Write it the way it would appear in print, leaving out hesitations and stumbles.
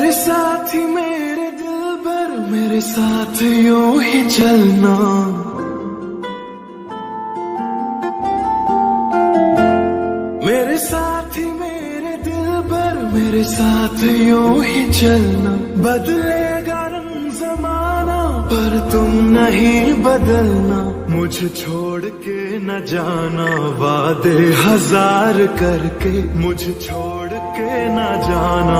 मेरे साथ ही मेरे दिल भर, मेरे साथ यूं ही चलना। मेरे साथ ही मेरे दिल भर, मेरे साथ यूं ही चलना। बदलेगा रंग जमाना पर तुम नहीं बदलना। मुझे छोड़ के न जाना, वादे हजार करके मुझे छोड़ के न जाना।